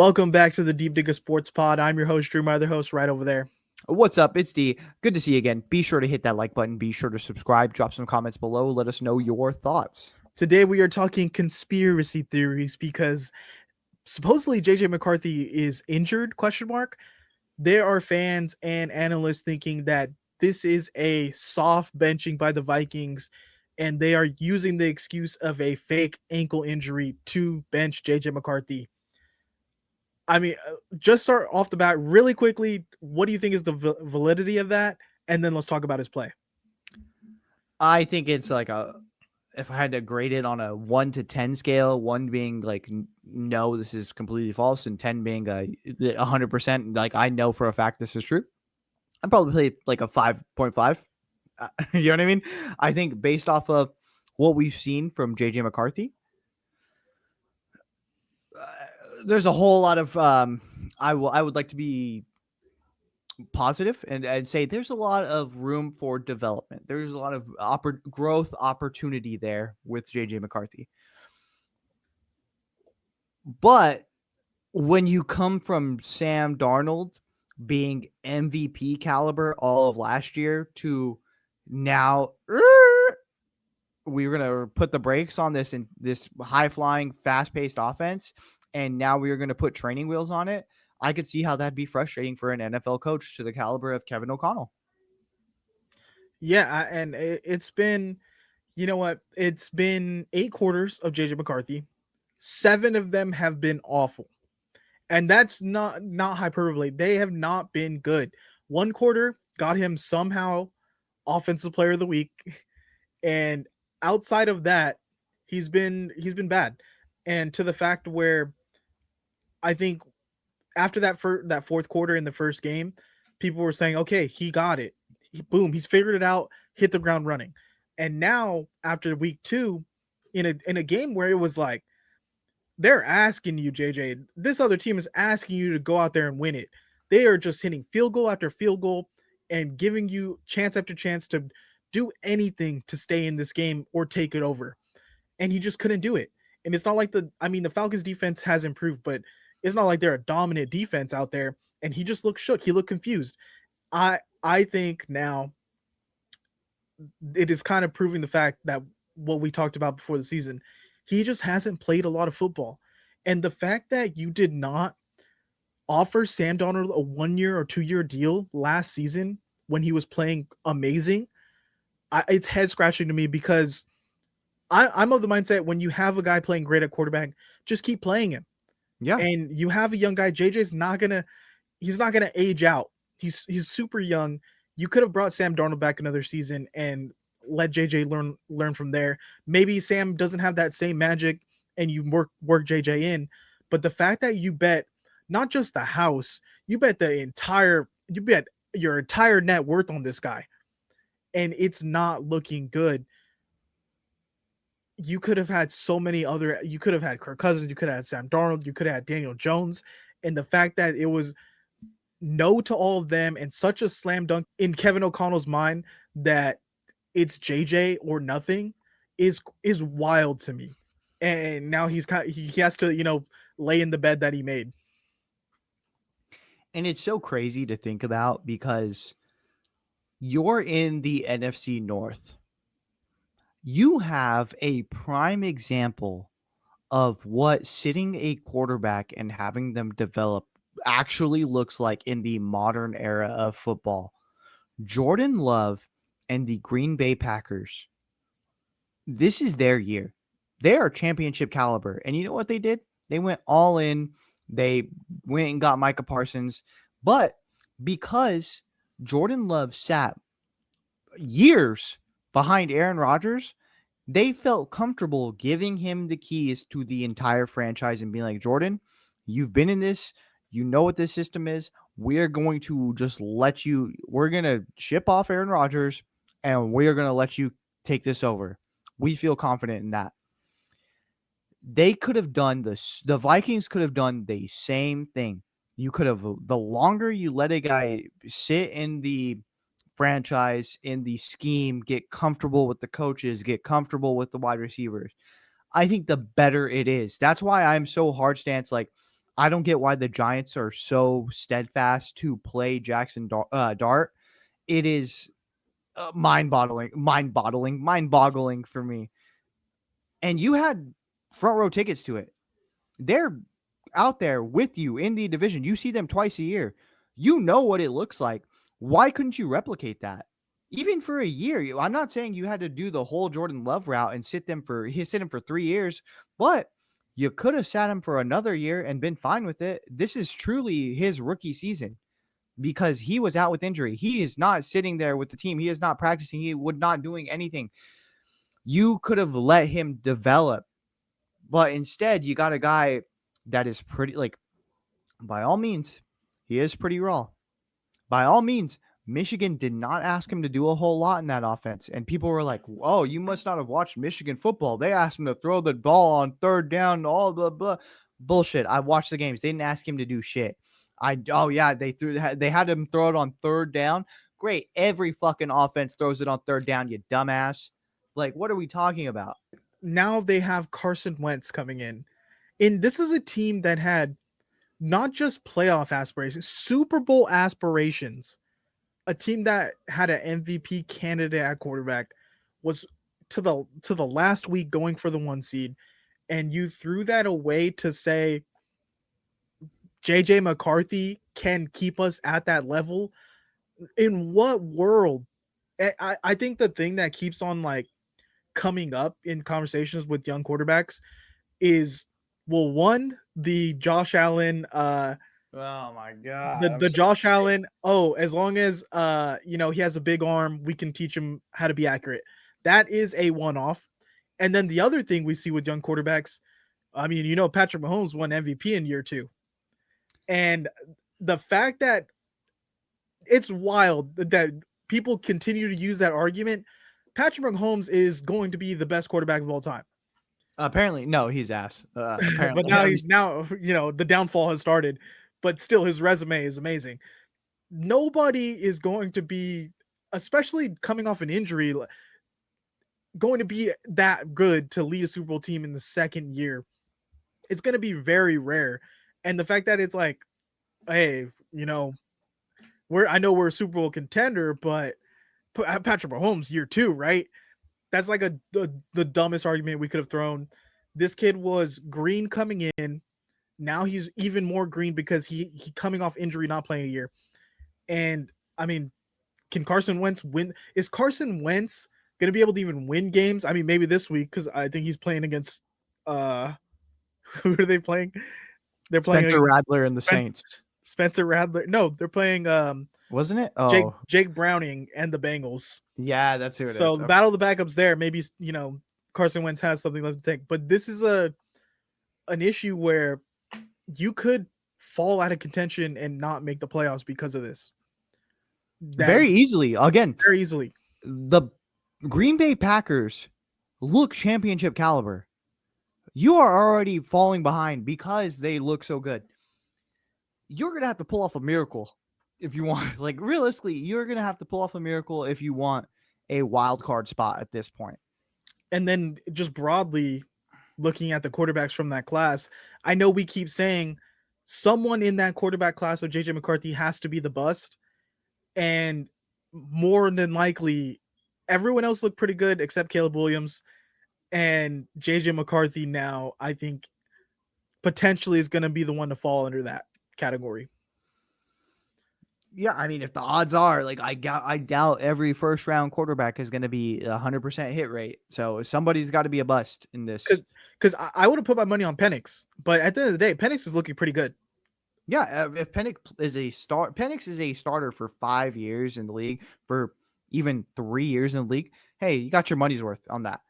Welcome back to the Deep Digger Sports Pod. I'm your host, Drew, my other host right over there. What's up? It's Dee. Good to see you again. Be sure to hit that like button. Be sure to subscribe. Drop some comments below. Let us know your thoughts. Today we are talking conspiracy theories because supposedly JJ McCarthy is injured, question mark. There are fans and analysts thinking that this is a soft benching by the Vikings and they are using the excuse of a fake ankle injury to bench JJ McCarthy. I mean, just start off the bat really quickly. What do you think is the validity of that? And then let's talk about his play. I think it's like if I had to grade it on a 1 to 10 scale, 1 being like, no, this is completely false, and 10 being 100%, like I know for a fact this is true, I'd probably play like a 5.5. You know what I mean? I think based off of what we've seen from JJ McCarthy, there's a whole lot of I would like to be positive and say there's a lot of room for development. There's a lot of growth opportunity there with JJ McCarthy. But when you come from Sam Darnold being MVP caliber all of last year to now we're going to put the brakes on this and this high flying, fast paced offense, and now we're going to put training wheels on it, I could see how that'd be frustrating for an NFL coach to the caliber of Kevin O'Connell. Yeah, and it's been, you know what? It's been 8 quarters of JJ McCarthy. 7 of them have been awful. And that's not hyperbole. They have not been good. 1 quarter got him somehow offensive player of the week, and outside of that, he's been bad. And to the fact where I think after that fourth quarter in the first game, people were saying, "Okay, he got it. Boom, he's figured it out. Hit the ground running." And now after week 2, in a game where it was like they're asking you, JJ, this other team is asking you to go out there and win it. They are just hitting field goal after field goal and giving you chance after chance to do anything to stay in this game or take it over. And he just couldn't do it. And it's not like the Falcons defense has improved, but it's not like they're a dominant defense out there. And he just looked shook. He looked confused. I think now it is kind of proving the fact that what we talked about before the season, he just hasn't played a lot of football. And the fact that you did not offer Sam Darnold a 1-year or 2-year deal last season when he was playing amazing, it's head scratching to me because I'm of the mindset when you have a guy playing great at quarterback, just keep playing him. Yeah. And you have a young guy, JJ's he's not gonna age out. He's super young. You could have brought Sam Darnold back another season and let JJ learn from there. Maybe Sam doesn't have that same magic and you work JJ in, but the fact that you bet not just the house, you bet your entire net worth on this guy, and it's not looking good. You could have had you could have had Kirk Cousins, you could have had Sam Darnold, you could have had Daniel Jones, and the fact that it was no to all of them and such a slam dunk in Kevin O'Connell's mind that it's JJ or nothing is wild to me. And now he has to, lay in the bed that he made. And it's so crazy to think about because you're in the NFC North. You have a prime example of what sitting a quarterback and having them develop actually looks like in the modern era of football. Jordan Love and the Green Bay Packers, this is their year. They are championship caliber. And you know what they did? They went all in. They went and got Micah Parsons. But because Jordan Love sat years behind Aaron Rodgers, they felt comfortable giving him the keys to the entire franchise and being like, Jordan, you've been in this. You know what this system is. We're going to just we're going to ship off Aaron Rodgers and we're going to let you take this over. We feel confident in that. They could have done this. The Vikings could have done the same thing. You could have, the longer you let a guy sit in the franchise, in the scheme, get comfortable with the coaches, get comfortable with the wide receivers, I think the better it is. That's why I'm so hard stance. Like, I don't get why the Giants are so steadfast to play Jackson Dart. It is mind-boggling for me. And you had front row tickets to it. They're out there with you in the division. You see them twice a year. You know what it looks like. Why couldn't you replicate that? Even for a year. I'm not saying you had to do the whole Jordan Love route and sit him for 3 years, but you could have sat him for another year and been fine with it. This is truly his rookie season because he was out with injury. He is not sitting there with the team. He is not practicing. He would not doing anything. You could have let him develop, but instead you got a guy that is pretty, like, by all means, he is pretty raw. By all means, Michigan did not ask him to do a whole lot in that offense. And people were like, oh, you must not have watched Michigan football. They asked him to throw the ball on third down, all blah, blah. Bullshit. I watched the games. They didn't ask him to do shit. They had him throw it on third down. Great. Every fucking offense throws it on third down, you dumbass. Like, what are we talking about? Now they have Carson Wentz coming in. And this is a team that had not just playoff aspirations, Super Bowl aspirations. A team that had an MVP candidate at quarterback was to the last week going for the 1 seed, and you threw that away to say JJ McCarthy can keep us at that level. In what world? I think the thing that keeps on like coming up in conversations with young quarterbacks is, well, one, the Josh Allen Oh my god. the Josh Allen, oh, as long as he has a big arm, we can teach him how to be accurate. That is a one-off. And then the other thing we see with young quarterbacks, I mean, Patrick Mahomes won MVP in year 2. And the fact that it's wild that people continue to use that argument, Patrick Mahomes is going to be the best quarterback of all time. Apparently, no, he's ass. Apparently, But now the downfall has started, but still his resume is amazing. Nobody is going to be, especially coming off an injury, going to be that good to lead a Super Bowl team in the second year. It's going to be very rare. And the fact that it's like, hey, I know we're a Super Bowl contender, but Patrick Mahomes year 2, right? That's like the dumbest argument we could have thrown. This kid was green coming in. Now he's even more green because he coming off injury, not playing a year. And I mean, can Carson Wentz win? Is Carson Wentz going to be able to even win games? I mean, maybe this week, because I think he's playing against who are they playing? They're playing Spencer Rattler and the Saints. Spencer Rattler. No, they're playing wasn't it? Oh, Jake Browning and the Bengals. Yeah, that's who it is. So the battle of the backups there. Maybe Carson Wentz has something left to take, but this is an issue where you could fall out of contention and not make the playoffs because of this. Very easily. Again, very easily. The Green Bay Packers look championship caliber. You are already falling behind because they look so good. You're going to have to pull off a miracle if you want. Like, realistically, you're going to have to pull off a miracle if you want a wild card spot at this point. And then just broadly looking at the quarterbacks from that class, I know we keep saying someone in that quarterback class of JJ McCarthy has to be the bust. And more than likely, everyone else looked pretty good except Caleb Williams. And JJ McCarthy now, I think, potentially is going to be the one to fall under that category. Yeah, I mean, if the odds are, like, I doubt every first round quarterback is going to be 100% hit rate. So somebody's got to be a bust in this. Because I would have put my money on Penix, but at the end of the day, Penix is looking pretty good. Yeah, if Penix is a starter for 5 years in the league, for even 3 years in the league, hey, you got your money's worth on that.